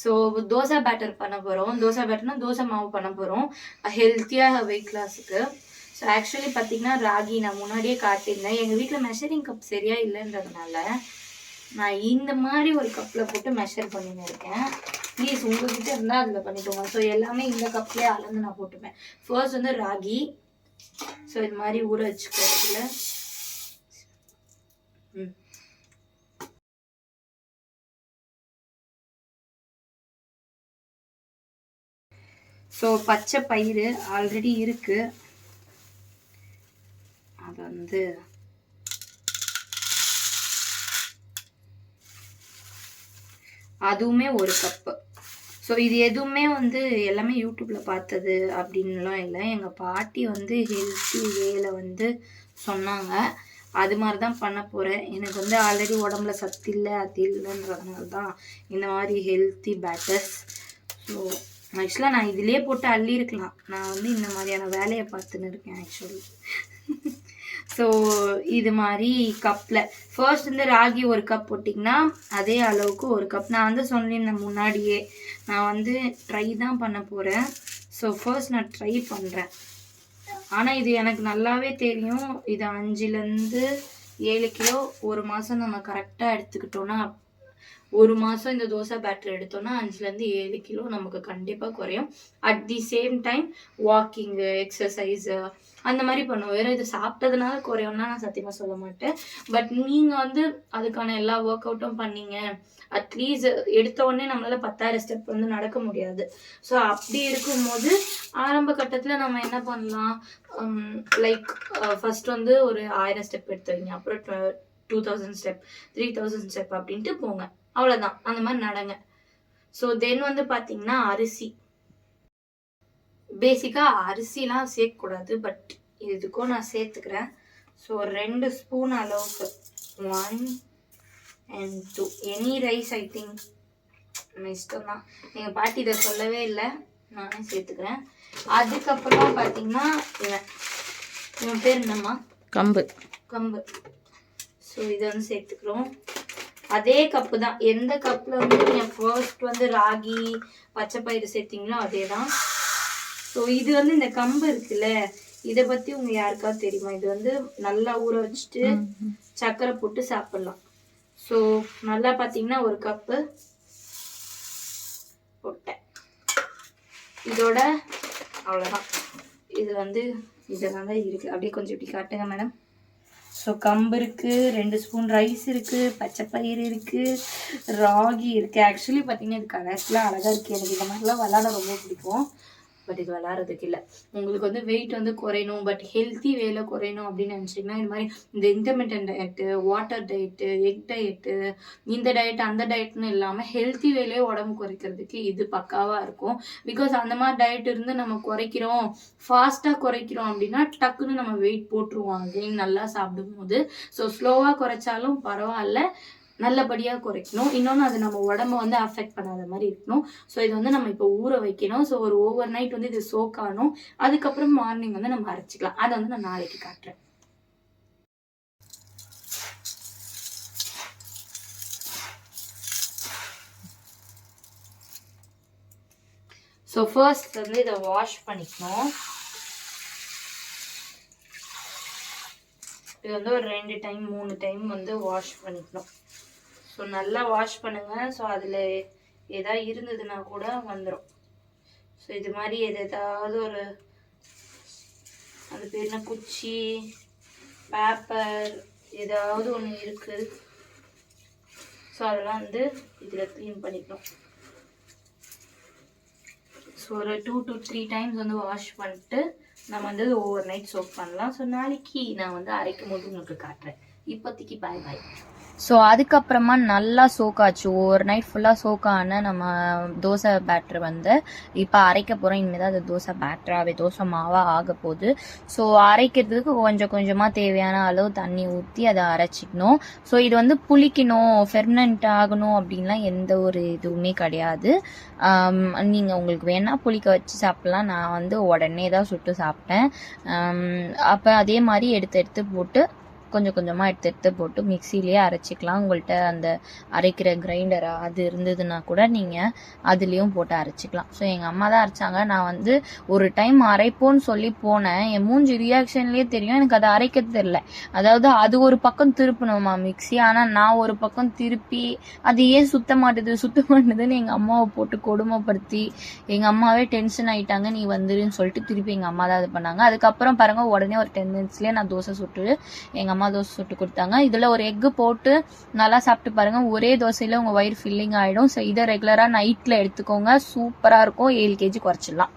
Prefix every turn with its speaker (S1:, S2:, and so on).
S1: So dosa batter பண்ண போகிறோம். தோசை பேட்டர்னா தோசை மாவு பண்ண போகிறோம் ஹெல்த்தியாக வெயிட் லாஸுக்கு. ஸோ ஆக்சுவலி பார்த்தீங்கன்னா ராகி நான் முன்னாடியே காட்டியிருந்தேன். எங்கள் வீட்டில் மெஷரிங் கப் சரியாக இல்லைன்றதுனால நான் இந்த மாதிரி ஒரு கப்பில் போட்டு மெஷர் பண்ணின்னு இருக்கேன். ப்ளீஸ் உங்ககிட்ட இருந்தால் அதில் பண்ணிக்கோங்க. ஸோ எல்லாமே இந்த கப்லேயே அளந்து நான் போட்டுப்பேன். ஃபர்ஸ்ட் வந்து ராகி, ஸோ இது மாதிரி ஊற வச்சுக்கிறதுல ஸோ பச்சை பயிறு ஆல்ரெடி இருக்கு, அது வந்து அதுவுமே ஒரு கப்பு. ஸோ இது எதுவுமே வந்து எல்லாமே யூடியூப்பில் பார்த்தது அப்படின்லாம் இல்லை. எங்கள் பாட்டி வந்து ஹெல்த்தி வேல வந்து சொன்னாங்க, அது மாதிரி தான் பண்ண போகிறேன். எனக்கு வந்து ஆல்ரெடி உடம்புல சத்து இல்லை அது இல்லைன்றதுனால தான் இந்த மாதிரி ஹெல்த்தி பேட்டர்ஸ். ஸோ ஆக்சுவலாக நான் இதிலே போட்டு அள்ளியிருக்கலாம். நான் வந்து இந்த மாதிரியான வேலையை பார்த்துன்னு இருக்கேன் ஆக்சுவலி. ஸோ இது மாதிரி கப்பில் ஃபர்ஸ்ட் வந்து ராகி ஒரு கப் போட்டிங்கன்னா அதே அளவுக்கு ஒரு கப். நான் வந்து சொல்லியிருந்தேன் முன்னாடியே, நான் வந்து ட்ரை தான் பண்ண போகிறேன். ஸோ ஃபர்ஸ்ட் நான் ட்ரை பண்ணுறேன். ஆனால் இது எனக்கு நல்லாவே தெரியும், இது 5லேருந்து 7 கிலோ ஒரு மாதம் நம்ம கரெக்டாக எடுத்துக்கிட்டோன்னா, ஒரு மாதம் இந்த தோசை பேட்டர் எடுத்தோன்னா 5லேருந்து 7 கிலோ நமக்கு கண்டிப்பாக குறையும். At the same time walking, exercise அந்த மாதிரி பண்ணுவோம். வேறு இது சாப்பிட்டதுனால குறையும்னா நான் சத்தியமாக சொல்ல மாட்டேன். பட் நீங்கள் வந்து அதுக்கான எல்லா ஒர்க் அவுட்டும் பண்ணீங்க, அட்லீஸ்ட் எடுத்த உடனே நம்மளால் 10,000 ஸ்டெப் வந்து நடக்க முடியாது. ஸோ அப்படி இருக்கும்போது ஆரம்ப கட்டத்தில் நம்ம என்ன பண்ணலாம், லைக் ஃபர்ஸ்ட் வந்து ஒரு 1000 ஸ்டெப் எடுத்து வைங்க, அப்புறம் 2000 ஸ்டெப், 3000 ஸ்டெப் அப்படின்ட்டு போங்க. அவ்வளோதான், அந்த மாதிரி நடங்க. ஸோ தென் வந்து பார்த்தீங்கன்னா அரிசி, பேசிக்காக அரிசிலாம் சேர்க்கக்கூடாது, பட் இதுக்கும் நான் சேர்த்துக்கிறேன். ஸோ 2 ஸ்பூன் அளவுக்கு, 1 and 2, any rice I think நம்ம இஷ்டம் தான். எங்கள் பாட்டி இதை சொல்லவே இல்லை, நானே சேர்த்துக்கிறேன். அதுக்கப்புறம் பார்த்தீங்கன்னா இவன் பேர் என்னம்மா, கம்பு. ஸோ இதை வந்து சேர்த்துக்கிறோம். அதே கப்பு தான், எந்த கப்பில் வந்து நீங்கள் ஃபர்ஸ்ட் வந்து ராகி பச்சை பயிறு சேர்த்திங்களோ அதே தான். ஸோ இது வந்து இந்த கம்பு இருக்குல்ல, இதை பற்றி உங்கள் யாருக்காவது தெரியுமா? இது வந்து நல்லா ஊற வச்சுட்டு சர்க்கரை போட்டு சாப்பிட்லாம். ஸோ நல்லா பார்த்தீங்கன்னா ஒரு கப்பு போட்டேன். இதோட அவ்வளோதான். இது வந்து இதெல்லாம் தான் இருக்குது. அப்படியே கொஞ்சம் இப்படி காட்டுங்க மேடம். ஸோ கம்பு இருக்குது, 2 ஸ்பூன் ரைஸ் இருக்குது, பச்சை பயிறு இருக்குது, ராகி இருக்குது. ஆக்சுவலி பார்த்தீங்கன்னா இது கலர்ஸ்லாம் அழகாக இருக்குது. எனக்கு இந்த மாதிரிலாம் விளாட ரொம்ப பிடிக்கும், பட் இது விளாட்றதுக்கு இல்லை. உங்களுக்கு வந்து வெயிட் வந்து குறையணும், பட் ஹெல்த்தி வேலை குறையணும் அப்படின்னு நினச்சிங்கன்னா இது மாதிரி இந்த intermittent diet, water diet, egg diet, இந்த டயட் அந்த டயட்னு இல்லாமல் ஹெல்த்தி வேலையை உடம்பு குறைக்கிறதுக்கு இது பக்காவாக இருக்கும். பிகாஸ் அந்த மாதிரி டயட் இருந்து நம்ம குறைக்கிறோம், ஃபாஸ்ட்டாக குறைக்கிறோம் அப்படின்னா டக்குன்னு நம்ம வெயிட் போட்டுருவோம் அகைன் நல்லா சாப்பிடும்போது. ஸோ ஸ்லோவாக குறைச்சாலும் பரவாயில்ல, நல்லபடியாக குறைக்கணும். இன்னொன்று அது நம்ம உடம்ப வந்து அஃபெக்ட் பண்ணாத மாதிரி இருக்கணும். ஸோ இது வந்து நம்ம இப்போ ஊற வைக்கணும். ஸோ ஒரு ஓவர் நைட் வந்து இது சோக் ஆகணும். அதுக்கப்புறம் மார்னிங் வந்து நம்ம அரைச்சிக்கலாம். அதை வந்து நான் நாளைக்கு காட்டுறேன். ஸோ ஃபர்ஸ்ட் வந்து இதை வாஷ் பண்ணிக்கணும். இது வந்து ஒரு 2 டைம் 3 டைம் வந்து வாஷ் பண்ணிக்கணும். ஸோ நல்லா வாஷ் பண்ணுங்கள். ஸோ அதில் எதாவது இருந்ததுன்னா கூட வந்துடும். ஸோ இது மாதிரி ஏதாவது ஒரு அது பேர் என்ன, குச்சி, பேப்பர் ஏதாவது ஒன்று இருக்குது. ஸோ அதெல்லாம் வந்து இதில் க்ளீன் பண்ணிக்கணும். ஸோ ஒரு 2 to 3 டைம்ஸ் வந்து வாஷ் பண்ணிட்டு நம்ம வந்து ஓவர் நைட் சோக் பண்ணலாம். ஸோ நாளைக்கு நான் வந்து அரைக்கும் போது உங்களுக்கு காட்டுறேன். இப்போதைக்கு பாய் பாய். ஸோ அதுக்கப்புறமா நல்லா சோக்காச்சு, ஓவர் நைட் ஃபுல்லாக சோக்கான நம்ம தோசை பேட்டர் வந்து இப்போ அரைக்க போகிறோம். இனிமேல் தான் அது தோசை பேட்டராகவே தோசை மாவாக ஆக போகுது. ஸோ அரைக்கிறதுக்கு கொஞ்சம் கொஞ்சமாக தேவையான அளவு தண்ணி ஊற்றி அதை அரைச்சிக்கணும். ஸோ இது வந்து புளிக்கணும், ஃபெர்மெண்ட் ஆகணும் அப்படின்லாம் எந்த ஒரு இதுவுமே கிடையாது. நீங்கள் உங்களுக்கு வேணால் புளிக்க வச்சு சாப்பிட்லாம். நான் வந்து உடனே தான் சுட்டு சாப்பிட்டேன். அப்போ அதே மாதிரி எடுத்து போட்டு கொஞ்சம் கொஞ்சமாக எடுத்து போட்டு மிக்சிலேயே அரைச்சிக்கலாம். உங்கள்கிட்ட அந்த அரைக்கிற கிரைண்டரா அது இருந்ததுன்னா கூட நீங்கள் அதுலேயும் போட்டு அரைச்சிக்கலாம். ஸோ எங்கள் அம்மா தான் அரைச்சாங்க. நான் வந்து ஒரு டைம் அரைப்போன்னு சொல்லி போனேன். என் மூஞ்சி ரியாக்ஷன்லேயே தெரியும் எனக்கு அதை அரைக்க தெரியல. அதாவது அது ஒரு பக்கம் திருப்பணுமா மிக்சி, ஆனால் நான் ஒரு பக்கம் திருப்பி அது ஏன் சுத்த மாட்டுதுன்னு எங்கள் அம்மாவை போட்டு கொடுமைப்படுத்தி எங்கள் அம்மாவே டென்ஷன் ஆகிட்டாங்க. நீ வந்துருன்னு சொல்லிட்டு திருப்பி எங்கள் அம்மா தான் இது பண்ணாங்க. அதுக்கப்புறம் பாருங்கள் உடனே ஒரு 10 மினிட்ஸ்லேயே நான் தோசை சுட்டு எங்கள் அம்மா தோசை சுட்டு கொடுத்தாங்க. இதில் ஒரு எக்கு போட்டு நல்லா சாப்பிட்டு பாருங்கள். ஒரே தோசையில் உங்கள் வயிறு ஃபில்லிங் ஆகிடும். ஸோ இதை ரெகுலராக நைட்டில் எடுத்துக்கோங்க. சூப்பராக இருக்கும். 7 kg குறைச்சிடலாம்.